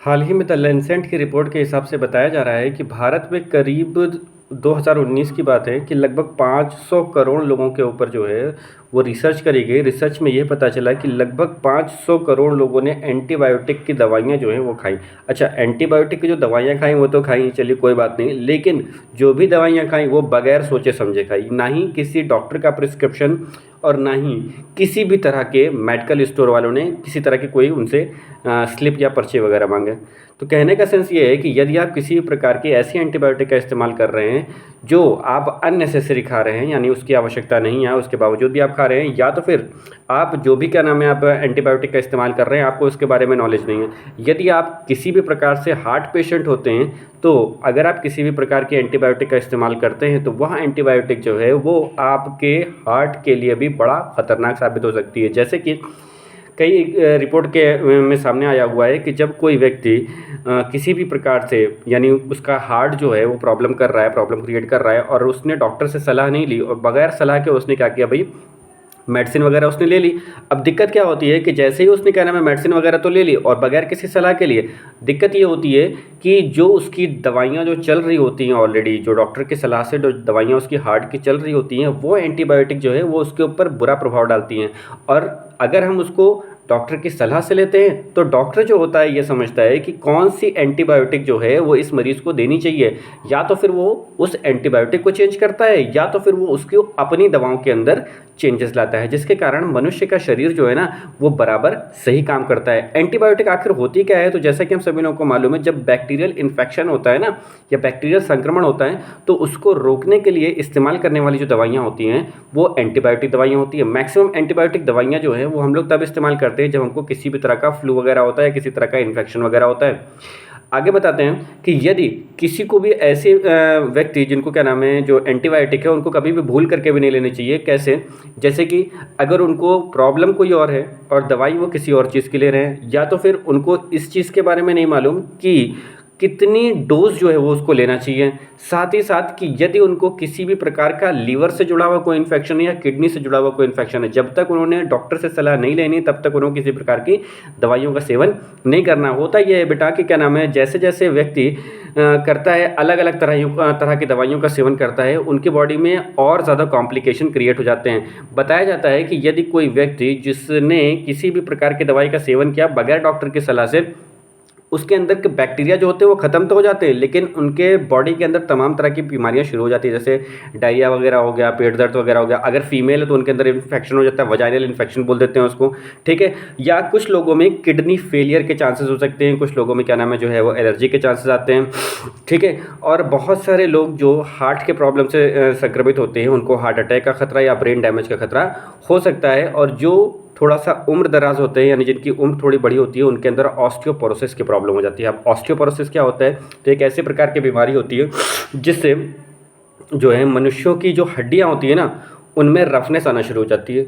हाल ही में the Lancet की report के हिसाब से बताया जा रहा है कि भारत में करीब 2019 की बात है कि लगभग 500 करोड़ लोगों के ऊपर जो है वो रिसर्च करी गई। रिसर्च में ये पता चला कि लगभग 500 करोड़ लोगों ने एंटीबायोटिक की दवाइयाँ जो हैं वो खाई। अच्छा, एंटीबायोटिक की जो दवाइयाँ खाई वो तो खाई, चलिए कोई बात नहीं, लेकिन जो भी दवाइयाँ खाई वो बगैर सोचे समझे खाई, ना ही किसी डॉक्टर का प्रिस्क्रिप्शन और ना ही किसी भी तरह के मेडिकल स्टोर वालों ने किसी तरह की कोई उनसे स्लिप या पर्ची वगैरह मांगे। तो कहने का सेंस ये है कि यदि आप किसी भी प्रकार की ऐसी एंटीबायोटिक का इस्तेमाल कर रहे हैं जो आप अननेसेसरी खा रहे हैं, यानी उसकी आवश्यकता नहीं है, उसके बावजूद भी आप खा रहे हैं, या तो फिर आप जो भी क्या नाम है आप एंटीबायोटिक का इस्तेमाल कर रहे हैं, आपको उसके बारे में नॉलेज नहीं है। यदि आप किसी भी प्रकार से हार्ट पेशेंट होते हैं तो अगर आप किसी भी प्रकार की एंटीबायोटिक का इस्तेमाल करते हैं तो वह एंटीबायोटिक जो है वो आपके हार्ट के लिए भी बड़ा ख़तरनाक साबित हो सकती है। जैसे कि कई रिपोर्ट के में सामने आया हुआ है कि जब कोई व्यक्ति किसी भी प्रकार से, यानी उसका हार्ट जो है वो प्रॉब्लम कर रहा है, प्रॉब्लम क्रिएट कर रहा है, और उसने डॉक्टर से सलाह नहीं ली और बगैर सलाह के उसने क्या किया भाई, मेडिसिन वगैरह उसने ले ली। अब दिक्कत क्या होती है कि जैसे ही उसने क्या नाम है मेडिसिन वगैरह तो ले ली और बगैर किसी सलाह के लिए, दिक्कत ये होती है कि जो उसकी दवाइयाँ जो चल रही होती हैं ऑलरेडी, जो डॉक्टर की सलाह से जो दवाइयाँ उसकी हार्ट की चल रही होती हैं, वो एंटीबायोटिक जो है वो उसके ऊपर बुरा प्रभाव डालती हैं। और अगर हम उसको डॉक्टर की सलाह से लेते हैं तो डॉक्टर जो होता है ये समझता है कि कौन सी एंटीबायोटिक जो है वो इस मरीज़ को देनी चाहिए, या तो फिर वो उस एंटीबायोटिक को चेंज करता है या तो फिर वो उसकी अपनी दवाओं के अंदर चेंजेस लाता है, जिसके कारण मनुष्य का शरीर जो है ना वो बराबर सही काम करता है। एंटीबायोटिक आखिर होती क्या है, तो जैसा कि हम सभी लोगों को मालूम है, जब बैक्टीरियल इन्फेक्शन होता है ना या बैक्टीरियल संक्रमण होता है तो उसको रोकने के लिए इस्तेमाल करने वाली जो दवाइयाँ होती हैं वो एंटीबायोटिक दवाइयाँ होती हैं। मैक्सिमम एंटीबायोटिक दवाइयाँ जो हैं वो हम लोग तब इस्तेमाल करते हैं जब हमको किसी भी तरह का फ्लू वगैरह होता है, किसी तरह का इन्फेक्शन वगैरह होता है। आगे बताते हैं कि यदि किसी को भी ऐसे व्यक्ति जिनको क्या नाम है जो एंटीबायोटिक है उनको कभी भी भूल करके भी नहीं लेनी चाहिए। कैसे? जैसे कि अगर उनको प्रॉब्लम कोई और है और दवाई वो किसी और चीज़ की ले रहे हैं, या तो फिर उनको इस चीज़ के बारे में नहीं मालूम कि कितनी डोज जो है वो उसको लेना चाहिए। साथ ही साथ कि यदि उनको किसी भी प्रकार का लीवर से जुड़ा हुआ कोई इन्फेक्शन है या किडनी से जुड़ा हुआ कोई इन्फेक्शन है, जब तक उन्होंने डॉक्टर से सलाह नहीं लेनी तब तक उन्होंने किसी प्रकार की दवाइयों का सेवन नहीं करना। होता ये है बेटा कि क्या नाम है, जैसे जैसे व्यक्ति करता है अलग अलग तरह की दवाइयों का सेवन करता है, उनकी बॉडी में और ज़्यादा कॉम्प्लिकेशन क्रिएट हो जाते हैं। बताया जाता है कि यदि कोई व्यक्ति जिसने किसी भी प्रकार की दवाई का सेवन किया बगैर डॉक्टर की सलाह से, उसके अंदर के बैक्टीरिया जो होते हैं वो ख़त्म तो हो जाते हैं, लेकिन उनके बॉडी के अंदर तमाम तरह की बीमारियां शुरू हो जाती है, जैसे डायरिया वगैरह हो गया, पेट दर्द वगैरह हो गया। अगर फीमेल है तो उनके अंदर इन्फेक्शन हो जाता है, वजाइनल इन्फेक्शन बोल देते हैं उसको, ठीक है। या कुछ लोगों में किडनी फेलियर के चांसेस हो सकते हैं, कुछ लोगों में क्या नाम है जो है वो एलर्जी के चांसेस आते हैं, ठीक है। और बहुत सारे लोग जो हार्ट के प्रॉब्लम से संक्रमित होते हैं उनको हार्ट अटैक का खतरा या ब्रेन डैमेज का खतरा हो सकता है। और जो थोड़ा सा उम्र दराज होते हैं, यानी जिनकी उम्र थोड़ी बड़ी होती है, उनके अंदर ऑस्टियोपोरोसिस की प्रॉब्लम हो जाती है। अब ऑस्टियोपोरोसिस क्या होता है, तो एक ऐसे प्रकार की बीमारी होती है जिससे जो है मनुष्यों की जो हड्डियां होती है ना उनमें रफनेस आना शुरू हो जाती है।